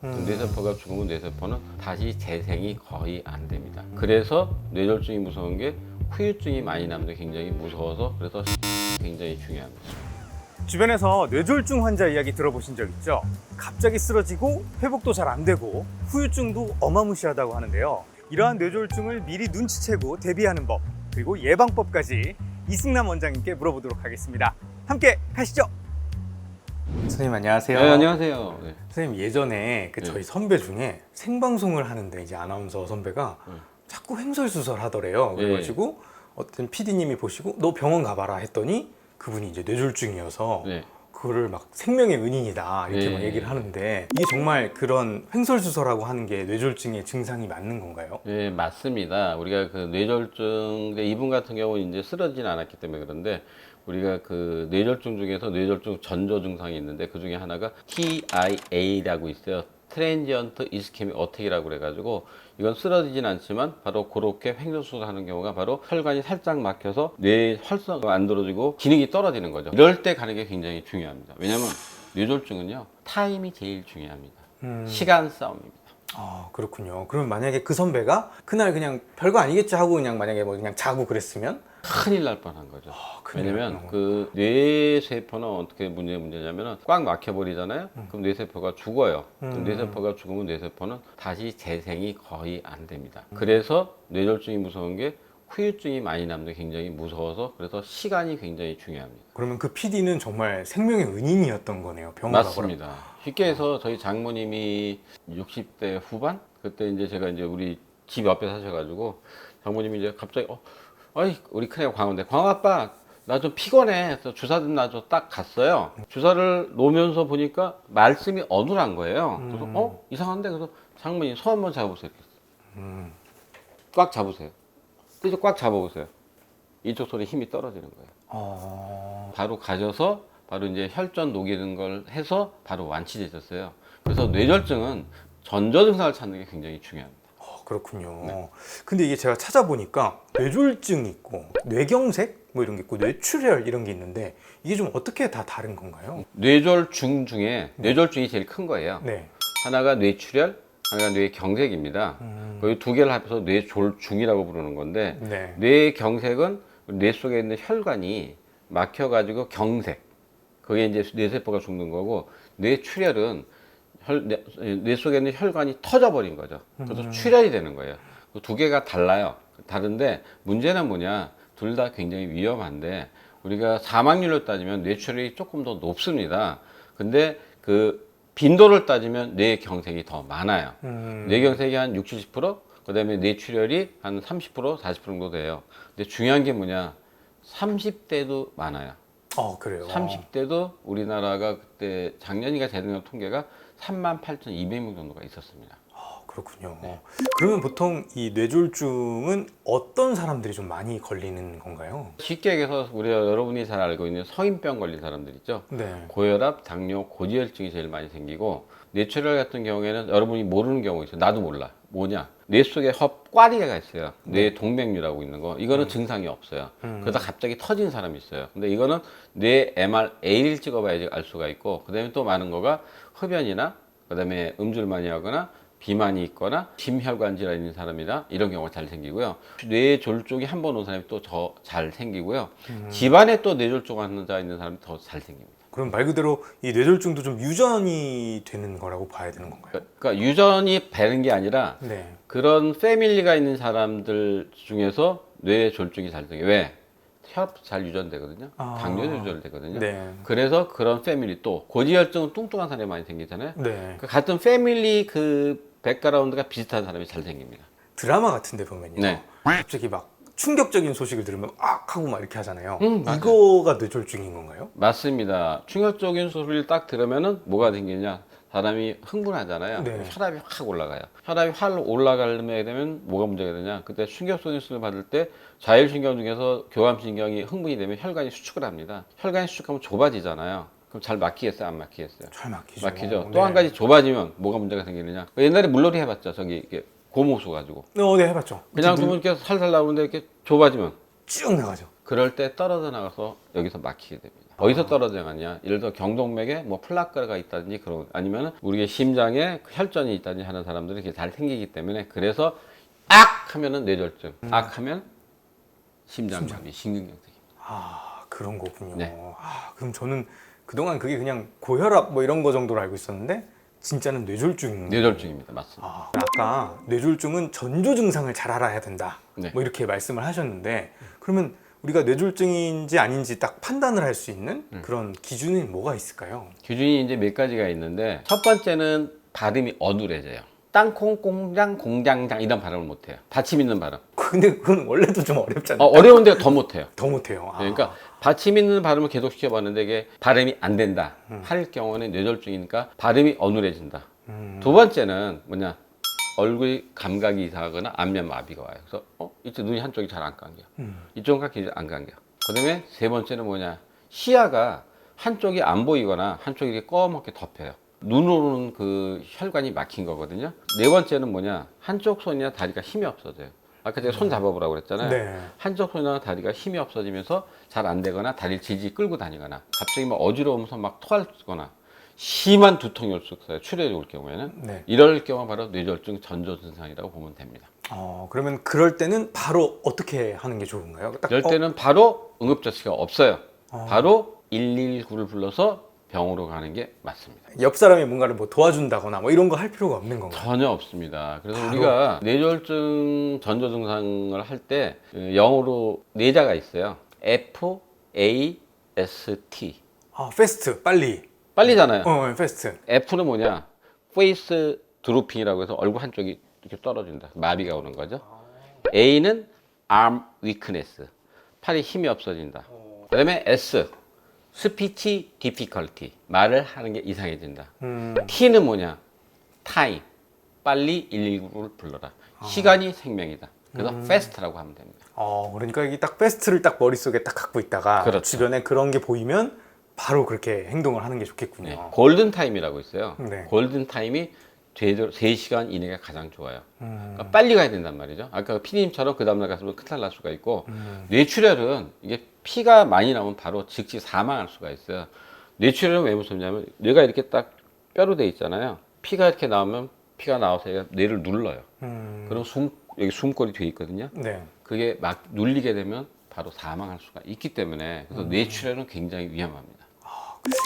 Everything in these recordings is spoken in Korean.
뇌세포가 죽으면 뇌세포는 다시 재생이 거의 안 됩니다. 그래서 뇌졸중이 무서운 게 후유증이 많이 남는 게 굉장히 무서워서 그래서 굉장히 중요합니다. 주변에서 뇌졸중 환자 이야기 들어보신 적 있죠? 갑자기 쓰러지고 회복도 잘 안 되고 후유증도 어마무시하다고 하는데요. 이러한 뇌졸중을 미리 눈치채고 대비하는 법, 그리고 예방법까지 이승남 원장님께 물어보도록 하겠습니다. 함께 가시죠. 선생님 안녕하세요. 네, 안녕하세요. 네. 선생님 예전에 저희 선배 중에 생방송을 하는데 이제 아나운서 선배가 자꾸 횡설수설 하더래요. 그래가지고 어떤 PD님이 보시고 너 병원 가봐라 했더니 그분이 이제 뇌졸중이어서 그거를 막 생명의 은인이다 이렇게 막 얘기를 하는데 이게 정말 그런 횡설수설하고 하는 게 뇌졸중의 증상이 맞는 건가요? 네, 맞습니다. 우리가 그 뇌졸중, 이분 같은 경우는 이제 쓰러지진 않았기 때문에 그런데 우리가 그 뇌졸중 중에서 뇌졸중 전조 증상이 있는데 그 중에 하나가 TIA라고 있어요. 트랜지언트 이스케믹 어택이라고 그래가지고 이건 쓰러지진 않지만 바로 그렇게 횡설수설하는 경우가 바로 혈관이 살짝 막혀서 뇌 활성화가 안 들어지고 기능이 떨어지는 거죠. 이럴 때 가는 게 굉장히 중요합니다. 왜냐면 뇌졸중은요 타임이 제일 중요합니다. 시간 싸움입니다. 아 그렇군요. 그럼 만약에 그 선배가 그날 그냥 별거 아니겠지 하고 그냥 만약에 뭐 그냥 자고 그랬으면 큰일 날 뻔한 거죠. 왜냐면 그 뇌세포는 어떻게 문제냐면은 꽉 막혀버리잖아요. 그럼 뇌세포가 죽어요. 그럼 뇌세포가 죽으면 뇌세포는 다시 재생이 거의 안 됩니다. 그래서 뇌졸중이 무서운 게 후유증이 많이 남는 게 굉장히 무서워서 그래서 시간이 굉장히 중요합니다. 그러면 그 PD는 정말 생명의 은인이었던 거네요. 병원 맞습니다. 쉽게 해서 저희 장모님이 60대 후반 그때 이제 제가 이제 우리 집 옆에 사셔가지고 장모님이 이제 갑자기 어이 우리 큰애가 광호인데 광호 아빠 나 좀 피곤해 그래서 주사 좀 놔줘 딱 갔어요. 주사를 놓으면서 보니까 말씀이 어눌한 거예요. 그래서 이상한데 그래서 장모님 손 한번 잡으세요. 꽉 잡으세요. 그래서 꽉 잡아보세요. 이쪽 손에 힘이 떨어지는 거예요. 바로 가셔서 바로 이제 혈전 녹이는 걸 해서 바로 완치되셨어요. 그래서 뇌졸중은 전조 증상을 찾는 게 굉장히 중요합니다. 그렇군요. 네. 근데 이게 제가 찾아보니까 뇌졸중이 있고 뇌경색 뭐 이런 게 있고 뇌출혈 이런 게 있는데 이게 좀 어떻게 다 다른 건가요? 뇌졸중 중에 뇌졸중이 제일 큰 거예요. 하나가 뇌출혈, 하나가 뇌경색입니다. 이 두 개를 합해서 뇌졸중이라고 부르는 건데 뇌경색은 뇌 속에 있는 혈관이 막혀가지고 경색, 그게 이제 뇌세포가 죽는 거고 뇌출혈은 뇌 속에 있는 혈관이 터져버린 거죠. 그래서 출혈이 되는 거예요. 두 개가 달라요. 다른데 문제는 뭐냐? 둘 다 굉장히 위험한데 우리가 사망률로 따지면 뇌출혈이 조금 더 높습니다. 근데 그 빈도를 따지면 뇌경색이 더 많아요. 뇌경색이 한 60, 70%, 그 다음에 뇌출혈이 한 30%, 40% 정도 돼요. 근데 중요한 게 뭐냐? 30대도 많아요. 그래요? 30대도 우리나라가 그때 작년인가 재작년 통계가 38,200명 정도가 있었습니다. 그렇군요. 그러면 보통 이 뇌졸중은 어떤 사람들이 좀 많이 걸리는 건가요? 쉽게 얘기해서 우리가 여러분이 잘 알고 있는 성인병 걸린 사람들 있죠. 고혈압, 당뇨, 고지혈증이 제일 많이 생기고 뇌출혈 같은 경우에는 여러분이 모르는 경우 있어요. 나도 몰라. 뭐냐? 뇌 속에 꽈리가 있어요. 뇌 동맥류라고 있는 거. 이거는 증상이 없어요. 그러다 갑자기 터진 사람이 있어요. 근데 이거는 뇌 MRA를 찍어봐야지 알 수가 있고, 그 다음에 또 많은 거가 흡연이나, 그 다음에 음주를 많이 하거나, 비만이 있거나, 심혈관 질환이 있는 사람이나 이런 경우가 잘 생기고요. 뇌졸중이 한 번 온 사람이 또 더 잘 생기고요. 집안에 또 뇌졸중 환자 있는 사람이 더 잘 생깁니다. 그럼 말 그대로 이 뇌졸중도 좀 유전이 되는 거라고 봐야 되는 건가요? 그러니까 유전이 되는 게 아니라 그런 패밀리가 있는 사람들 중에서 뇌졸중이 잘 생겨요. 왜? 혈압 잘 유전되거든요. 당뇨도 유전되거든요. 그래서 그런 패밀리 또 고지혈증은 뚱뚱한 사람이 많이 생기잖아요. 그 같은 패밀리 그 백그라운드가 비슷한 사람이 잘 생깁니다. 드라마 같은데 보면요. 갑자기 막 충격적인 소식을 들으면 하고 막 이렇게 하잖아요. 이거가 뇌졸중인 건가요? 맞습니다. 충격적인 소리를 딱 들으면은 뭐가 생기냐? 사람이 흥분하잖아요. 혈압이 확 올라가요. 혈압이 확 올라가려면 되면 뭐가 문제가 되냐? 그때 충격적인 받을 때 자율신경 중에서 교감신경이 흥분이 되면 혈관이 수축을 합니다. 혈관이 수축하면 좁아지잖아요. 그럼 잘 막히겠어요? 안 막히겠어요? 잘 막히죠. 막히죠. 또 한 가지 좁아지면 뭐가 문제가 생기느냐? 옛날에 물놀이 해봤죠. 저기 이렇게 고무수 가지고. 네 해봤죠. 그냥 두면 이렇게 살살 나오는데 이렇게 좁아지면 쭉 나가죠. 그럴 때 떨어져 나가서 여기서 막히게 됩니다. 어디서 떨어져 나가냐? 예를 들어 경동맥에 뭐 플라크가 있다든지 그런 아니면은 우리의 심장에 혈전이 있다든지 하는 사람들은 이게 잘 생기기 때문에 그래서 악 하면은 뇌졸중, 악 하면 심장마비, 심근경색입니다. 아, 그런 거군요. 네. 아, 그럼 저는 그동안 그게 그냥 고혈압 뭐 이런 거 정도로 알고 있었는데 진짜는 뇌졸중. 뇌졸중입니다. 맞습니다. 아, 아까 뇌졸중은 전조 증상을 잘 알아야 된다. 네. 뭐 이렇게 말씀을 하셨는데 그러면 우리가 뇌졸중인지 아닌지 딱 판단을 할 수 있는 그런 기준이 뭐가 있을까요? 기준이 이제 몇 가지가 있는데 첫 번째는 발음이 어눌해져요. 땅콩, 공장, 공장장 이런 발음을 못해요. 받침 있는 발음. 근데 그건 원래도 좀 어렵잖아요. 어려운데 더 못해요. 더 못해요. 아. 그러니까 받침 있는 발음을 계속 시켜봤는데 이게 발음이 안 된다 할 경우는 뇌졸중이니까 발음이 어눌해진다. 두 번째는 뭐냐, 얼굴 감각이 이상하거나 안면 마비가 와요. 그래서 이쪽 눈이 한쪽이 잘 안 감겨. 이쪽은 감기 안 감겨. 그다음에 세 번째는 뭐냐, 시야가 한쪽이 안 보이거나 한쪽이 이렇게 꺼멓게 덮여요. 눈으로는 그 혈관이 막힌 거거든요. 네 번째는 뭐냐, 한쪽 손이나 다리가 힘이 없어져요. 아까 제가 손 잡아보라고 그랬잖아요. 네. 한쪽 손이나 다리가 힘이 없어지면서 잘 안 되거나 다리를 질질 끌고 다니거나 갑자기 막 어지러우면서 막 토하거나 심한 두통이 올 수 있어요. 출혈이 올 경우에는. 네. 이럴 경우 바로 뇌졸중 전조 증상이라고 보면 됩니다. 그러면 그럴 때는 바로 어떻게 하는 게 좋은가요? 딱, 이럴 때는 바로 응급처치가 없어요. 바로 119를 불러서 병으로 가는 게 맞습니다. 옆 사람이 뭔가를 뭐 도와준다거나 뭐 이런 거 할 필요가 없는 건가요? 전혀 없습니다. 그래서 바로? 우리가 뇌졸중 전조 증상을 할 때 영어로 네 자가 있어요. F, A, S, T. 아, 패스트, 빨리. 빨리잖아요. 패스트. F는 뭐냐? 페이스 드로핑이라고 해서 얼굴 한쪽이 이렇게 떨어진다. 마비가 오는 거죠. A는 arm weakness. 팔이 힘이 없어진다. 그다음에 S, speech difficulty. 말을 하는 게 이상해진다. T는 뭐냐? time. 빨리 119를 불러라. 시간이 생명이다. 그래서 fast라고 하면 됩니다. 그러니까 이게 딱 패스트를 딱 머릿속에 딱 갖고 있다가 그렇죠. 주변에 그런 게 보이면 바로 그렇게 행동을 하는 게 좋겠군요. 네. 골든 타임이라고 있어요. 네. 골든 타임이 3시간 이내가 가장 좋아요. 그러니까 빨리 가야 된단 말이죠. 아까 피디님처럼 그 다음날 갔으면 큰일 날 수가 있고, 뇌출혈은 이게 피가 많이 나오면 바로 즉시 사망할 수가 있어요. 뇌출혈은 왜 무섭냐면 뇌가 이렇게 딱 뼈로 돼 있잖아요. 피가 이렇게 나오면 피가 나와서 얘가 뇌를 눌러요. 그럼 여기 숨골이 돼 있거든요. 네. 그게 막 눌리게 되면 바로 사망할 수가 있기 때문에 그래서 뇌출혈은 굉장히 위험합니다.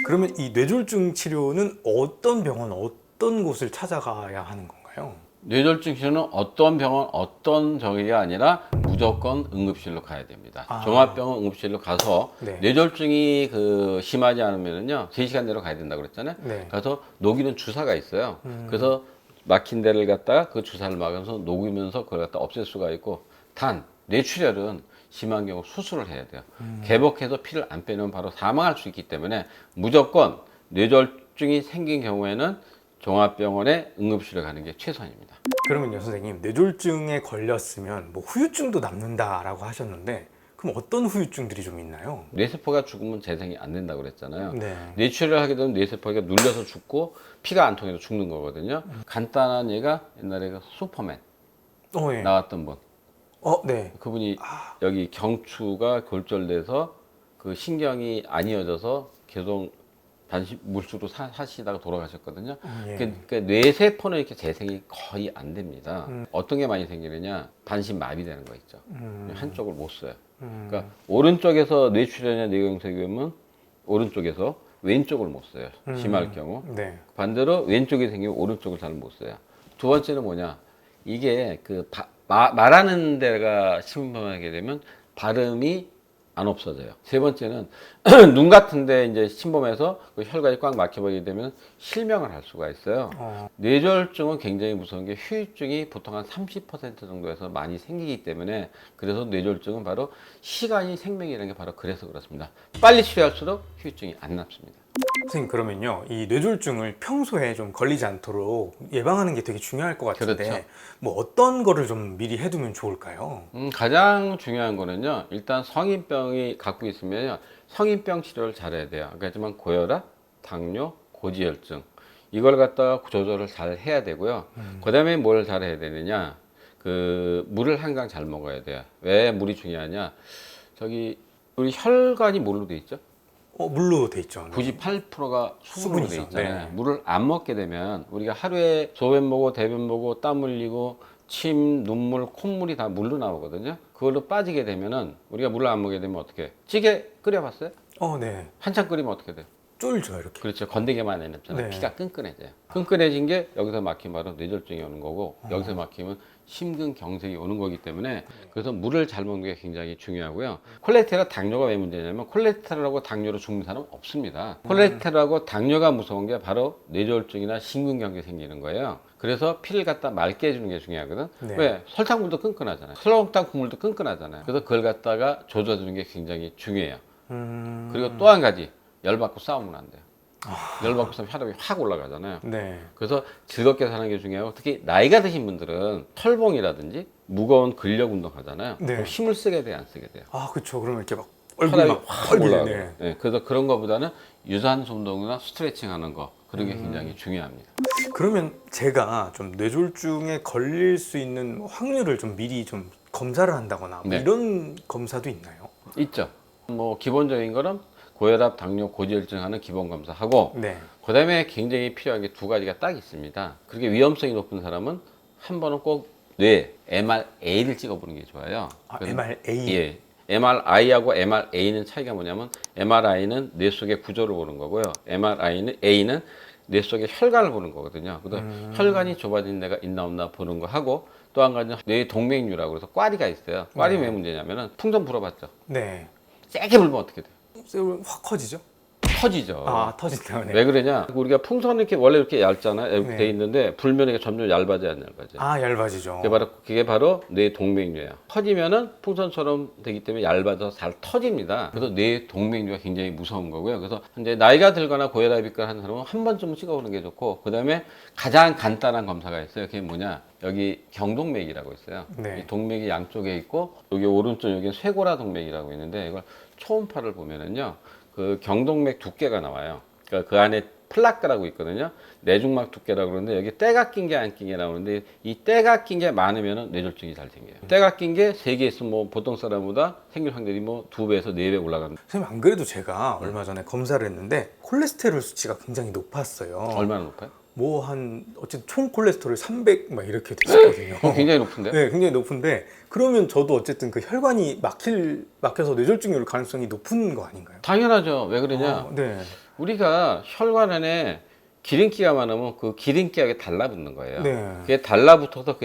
그러면 이 뇌졸중 치료는 어떤 병원, 어떤 곳을 찾아가야 하는 건가요? 뇌졸중 치료는 어떤 병원, 어떤 저기가 아니라 무조건 응급실로 가야 됩니다. 종합병원 응급실로 가서 네. 뇌졸중이 심하지 않으면요 3시간 내로 가야 된다고 그랬잖아요. 네. 가서 녹이는 주사가 있어요. 그래서 막힌 데를 갖다가 그 주사를 막으면서 녹이면서 그걸 갖다 없앨 수가 있고, 단 뇌출혈은 심한 경우 수술을 해야 돼요. 개복해서 피를 안 빼면 바로 사망할 수 있기 때문에 무조건 뇌졸중이 생긴 경우에는 종합병원에 응급실에 가는 게 최선입니다. 그러면요, 선생님, 뇌졸중에 걸렸으면 뭐 후유증도 남는다라고 하셨는데 그럼 어떤 후유증들이 좀 있나요? 뇌세포가 죽으면 재생이 안 된다고 그랬잖아요. 네. 뇌출혈을 하게 되면 뇌세포가 눌려서 죽고 피가 안 통해서 죽는 거거든요. 간단한 예가 옛날에 그 슈퍼맨 예. 나왔던 분. 네. 그분이 여기 경추가 골절돼서 그 신경이 안 이어져서 계속 물수로 사시다가 돌아가셨거든요. 예. 그러니까 뇌세포는 이렇게 재생이 거의 안 됩니다. 어떤 게 많이 생기느냐? 반신 마비되는 거 있죠. 한쪽을 못 써요. 그러니까 오른쪽에서 뇌출혈이나 뇌경색이 오면 오른쪽에서 왼쪽을 못 써요. 심할 경우. 네. 반대로 왼쪽이 생기면 오른쪽을 잘 못 써요. 두 번째는 뭐냐? 이게 말하는 데가 침범하게 되면 발음이 안 없어져요. 세 번째는 눈 같은데 이제 침범해서 그 혈관이 꽉 막혀버리게 되면 실명을 할 수가 있어요. 뇌졸중은 굉장히 무서운 게 후유증이 보통 한 30% 정도에서 많이 생기기 때문에, 그래서 뇌졸중은 바로 시간이 생명이라는 게 바로 그래서 그렇습니다. 빨리 치료할수록 후유증이 안 남습니다. 선생님, 그러면요, 이 뇌졸중을 평소에 좀 걸리지 않도록 예방하는 게 되게 중요할 것 같은데 그렇죠. 뭐 어떤 거를 좀 미리 해두면 좋을까요? 가장 중요한 거는요, 일단 성인병이 갖고 있으면 성인병 치료를 잘해야 돼요. 하지만 고혈압, 당뇨, 고지혈증 이걸 갖다가 조절을 잘 해야 되고요. 그 다음에 뭘 잘 해야 되느냐, 물을 한강 잘 먹어야 돼요. 왜 물이 중요하냐, 우리 혈관이 뭘로 돼 있죠? 물로 돼 있죠. 98%가 수분으로 돼 수분이죠. 있잖아요. 네. 물을 안 먹게 되면 우리가 하루에 소변 보고 대변 보고 땀 흘리고 침, 눈물, 콧물이 다 물로 나오거든요. 그걸로 빠지게 되면은 우리가 물을 안 먹게 되면 어떻게 해? 찌개 끓여봤어요? 네. 한참 끓이면 어떻게 돼? 쫄죠, 이렇게. 그렇죠. 건더기만 해냈잖아요. 네. 피가 끈끈해져요. 끈끈해진 게 여기서 막히면 바로 뇌졸중이 오는 거고 여기서 막히면 심근경색이 오는 거기 때문에 그래서 물을 잘 먹는 게 굉장히 중요하고요. 콜레스테롤, 당뇨가 왜 문제냐면 콜레스테롤하고 당뇨로 죽는 사람은 없습니다. 콜레스테롤하고 당뇨가 무서운 게 바로 뇌졸중이나 심근경색 생기는 거예요. 그래서 피를 갖다 맑게 해주는 게 중요하거든. 네. 왜? 설탕물도 끈끈하잖아요. 설렁탕 국물도 끈끈하잖아요. 그래서 그걸 갖다가 조져주는 게 굉장히 중요해요. 그리고 또 한 가지, 열받고 싸우면 안 돼요. 열받고 싸우면 혈압이 확 올라가잖아요. 네. 그래서 즐겁게 사는 게 중요하고 특히 나이가 드신 분들은 철봉이라든지 무거운 근력 운동 하잖아요. 네. 그럼 힘을 쓰게 돼요, 안 쓰게 돼요? 그렇죠. 그러면 이렇게 막 얼굴이 혈압이 막 확 빨개지네. 올라가요. 네, 그래서 그런 거보다는 유산소 운동이나 스트레칭 하는 거 그런 게 굉장히 중요합니다. 그러면 제가 좀 뇌졸중에 걸릴 수 있는 확률을 좀 미리 좀 검사를 한다거나 뭐 네. 이런 검사도 있나요? 있죠. 뭐 기본적인 거는 고혈압, 당뇨, 고지혈증 하는 기본 검사하고 네. 그다음에 굉장히 필요한 게 두 가지가 딱 있습니다. 그렇게 위험성이 높은 사람은 한 번은 꼭 뇌 MRA를 찍어보는 게 좋아요. 그래서 MRA. 예. MRI하고 MRA는 차이가 뭐냐면 MRI는 뇌 속의 구조를 보는 거고요. A는 뇌 속의 혈관을 보는 거거든요. 그래서 혈관이 좁아진 데가 있나 없나 보는 거 하고 또 한 가지는 뇌 동맥류라고 그래서 꽈리가 있어요. 꽈리 왜 문제냐면은 풍선 불어봤죠. 네. 세게 불면 어떻게 돼요? 확 커지죠? 터지죠. 터진다. 네. 왜 그러냐? 우리가 풍선은 이렇게 원래 이렇게 얇잖아요. 네. 돼 있는데 불면 이게 점점 얇아져요, 안 얇아져요? 얇아지죠. 그게 바로 뇌 동맥류예요. 터지면은 풍선처럼 되기 때문에 얇아져서 잘 터집니다. 그래서 뇌 동맥류가 굉장히 무서운 거고요. 그래서 이제 나이가 들거나 고혈압이 있거나 하는 사람은 한 번쯤은 찍어보는 게 좋고, 그 다음에 가장 간단한 검사가 있어요. 그게 뭐냐? 여기 경동맥이라고 있어요. 네. 이 동맥이 양쪽에 있고 여기 오른쪽 여기 쇄골화 동맥이라고 있는데 이걸 초음파를 보면은요. 그 경동맥 두께가 나와요. 그러니까 그 안에 플라크라고 있거든요. 내중막 두께라고 그러는데 여기 때가 낀 게 안 낀 게 나오는데 이 때가 낀 게 많으면 뇌졸중이 잘 생겨요. 때가 낀 게 3개 있으면 뭐 보통 사람보다 생길 확률이 뭐 2배에서 4배 올라갑니다. 선생님 안 그래도 제가 얼마 전에 검사를 했는데 콜레스테롤 수치가 굉장히 높았어요. 얼마나 높아요? 뭐 어쨌든 총 콜레스테롤 300 막 이렇게 됐었거든요. 굉장히 높은데요? 네, 굉장히 높은데 그러면 저도 어쨌든 그 혈관이 막혀서 뇌졸중이 올 가능성이 높은 거 아닌가요? 당연하죠. 왜 그러냐? 네. 우리가 혈관 안에 기름기가 많으면 그 기름기하게 달라붙는 거예요. 네. 그게 달라붙어서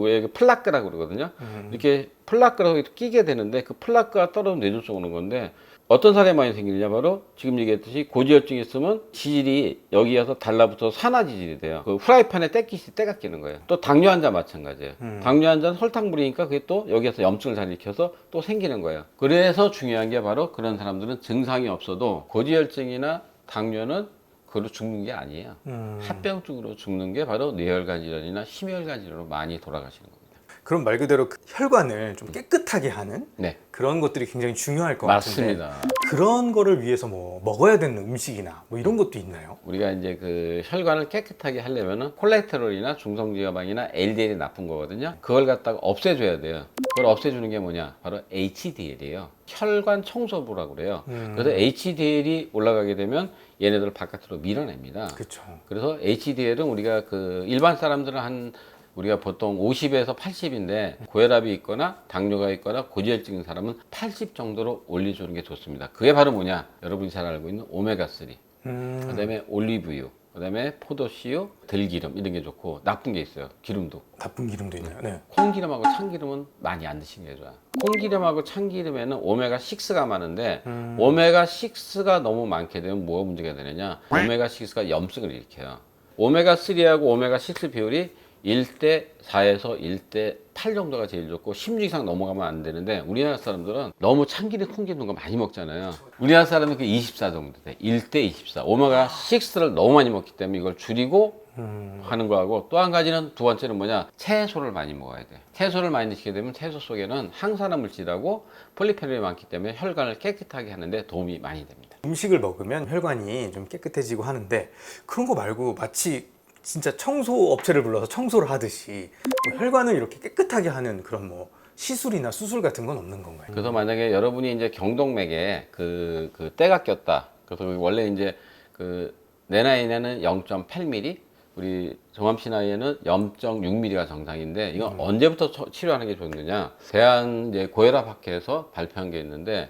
왜 플라크라고 그러거든요. 이렇게 플라크라고 끼게 되는데 그 플라크가 떨어지면 뇌졸중 오는 건데 어떤 사람이 많이 생기느냐 바로 지금 얘기했듯이 고지혈증이 있으면 지질이 여기에서 달라붙어서 산화 지질이 돼요. 그 후라이팬에 때가 끼는 거예요. 또 당뇨 환자 마찬가지예요. 당뇨 환자는 설탕 물이니까 그게 또 여기에서 염증을 잘 일으켜서 또 생기는 거예요. 그래서 중요한 게 바로 그런 사람들은 증상이 없어도 고지혈증이나 당뇨는 그걸로 죽는 게 아니에요. 합병증으로 죽는 게 바로 뇌혈관 질환이나 심혈관 질환으로 많이 돌아가시는 겁니다. 그럼 말 그대로 그 혈관을 좀 깨끗하게 하는 네, 그런 것들이 굉장히 중요할 것 맞습니다. 같은데 그런 거를 위해서 뭐 먹어야 되는 음식이나 뭐 이런 것도 있나요? 우리가 이제 그 혈관을 깨끗하게 하려면은 콜레스테롤이나 중성지방이나 LDL이 나쁜 거거든요. 그걸 갖다가 없애줘야 돼요. 그걸 없애주는 게 뭐냐? 바로 HDL이에요. 혈관 청소부라고 그래요. 그래서 HDL이 올라가게 되면 얘네들을 바깥으로 밀어냅니다. 그렇죠. 그래서 HDL은 우리가 그 일반 사람들은 우리가 보통 50에서 80인데 고혈압이 있거나 당뇨가 있거나 고지혈증인 사람은 80 정도로 올려주는 게 좋습니다. 그게 바로 뭐냐? 여러분이 잘 알고 있는 오메가3, 그다음에 올리브유, 그다음에 포도씨유, 들기름 이런 게 좋고 나쁜 게 있어요. 기름도. 나쁜 기름도 있나요? 네. 콩기름하고 참기름은 많이 안 드시는 게 좋아요. 콩기름하고 참기름에는 오메가6가 많은데 오메가6가 너무 많게 되면 뭐가 문제가 되느냐? 오메가6가 염증을 일으켜요. 오메가3하고 오메가6 비율이 1대 4에서 1대 8 정도가 제일 좋고 16 이상 넘어가면 안 되는데 우리나라 사람들은 너무 참기름 콩기름 거 많이 먹잖아요. 우리나라 사람은 그 24 정도 돼. 1대 24. 오메가 6를 너무 많이 먹기 때문에 이걸 줄이고 하는 거하고 또 한 가지는 두 번째는 뭐냐? 채소를 많이 먹어야 돼. 채소를 많이 드시게 되면 채소 속에는 항산화 물질하고 폴리페놀이 많기 때문에 혈관을 깨끗하게 하는데 도움이 많이 됩니다. 음식을 먹으면 혈관이 좀 깨끗해지고 하는데 그런 거 말고 마치 진짜 청소 업체를 불러서 청소를 하듯이 뭐 혈관을 이렇게 깨끗하게 하는 그런 뭐 시술이나 수술 같은 건 없는 건가요? 그래서 만약에 여러분이 이제 경동맥에 그 때가 꼈다. 그래서 원래 이제 내 나이에는 0.8mm, 우리 정함 씨 나이에는 0.6mm가 정상인데 이건 언제부터 치료하는 게 좋느냐? 대한 이제 고혈압 학회에서 발표한 게 있는데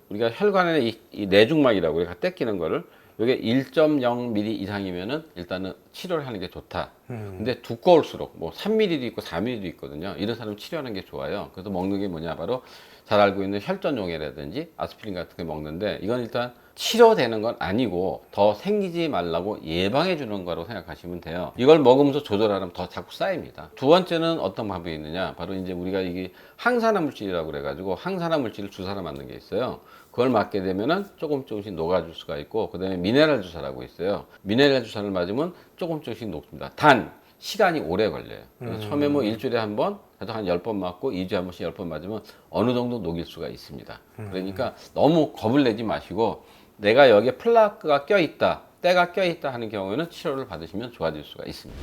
우리가 혈관에 이 내중막이라고 우리가 떼끼는 거를 이게 1.0mm 이상이면은 일단은 치료를 하는 게 좋다. 근데 두꺼울수록 뭐 3mm도 있고 4mm도 있거든요. 이런 사람 치료하는 게 좋아요. 그래서 먹는 게 뭐냐? 바로 잘 알고 있는 혈전용해라든지 아스피린 같은 게 먹는데 이건 일단 치료되는 건 아니고 더 생기지 말라고 예방해 주는 거라고 생각하시면 돼요. 이걸 먹으면서 조절하면 더 자꾸 쌓입니다. 두 번째는 어떤 방법이 있느냐? 바로 이제 우리가 이게 항산화 물질이라고 그래가지고 항산화 물질을 주사로 맞는 게 있어요. 그걸 맞게 되면은 조금씩 녹아줄 수가 있고, 그 다음에 미네랄 주사라고 있어요. 미네랄 주사를 맞으면 조금씩 녹습니다. 단 시간이 오래 걸려요. 그래서 처음에 뭐 일주일에 한 번, 해서 한 10번 맞고 2주에 한 번씩 10번 맞으면 어느 정도 녹일 수가 있습니다. 그러니까 너무 겁을 내지 마시고 내가 여기에 플라크가 껴있다, 때가 껴있다 하는 경우에는 치료를 받으시면 좋아질 수가 있습니다.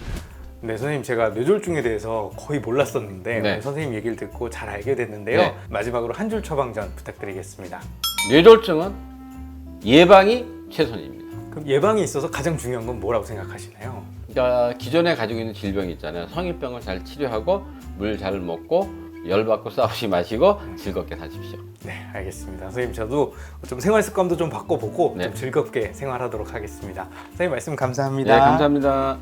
네, 선생님, 제가 뇌졸중에 대해서 거의 몰랐었는데 네. 오늘 선생님 얘기를 듣고 잘 알게 됐는데요. 네. 마지막으로 한 줄 처방전 부탁드리겠습니다. 뇌졸중은 예방이 최선입니다. 그럼 예방에 있어서 가장 중요한 건 뭐라고 생각하시나요? 그러니까 기존에 가지고 있는 질병이 있잖아요. 성인병을 잘 치료하고 물 잘 먹고 열받고 싸우지 마시고 즐겁게 사십시오. 네, 알겠습니다. 선생님, 저도 좀 생활 습관도 좀 바꿔보고 네. 좀 즐겁게 생활하도록 하겠습니다. 선생님 말씀 감사합니다. 네, 감사합니다.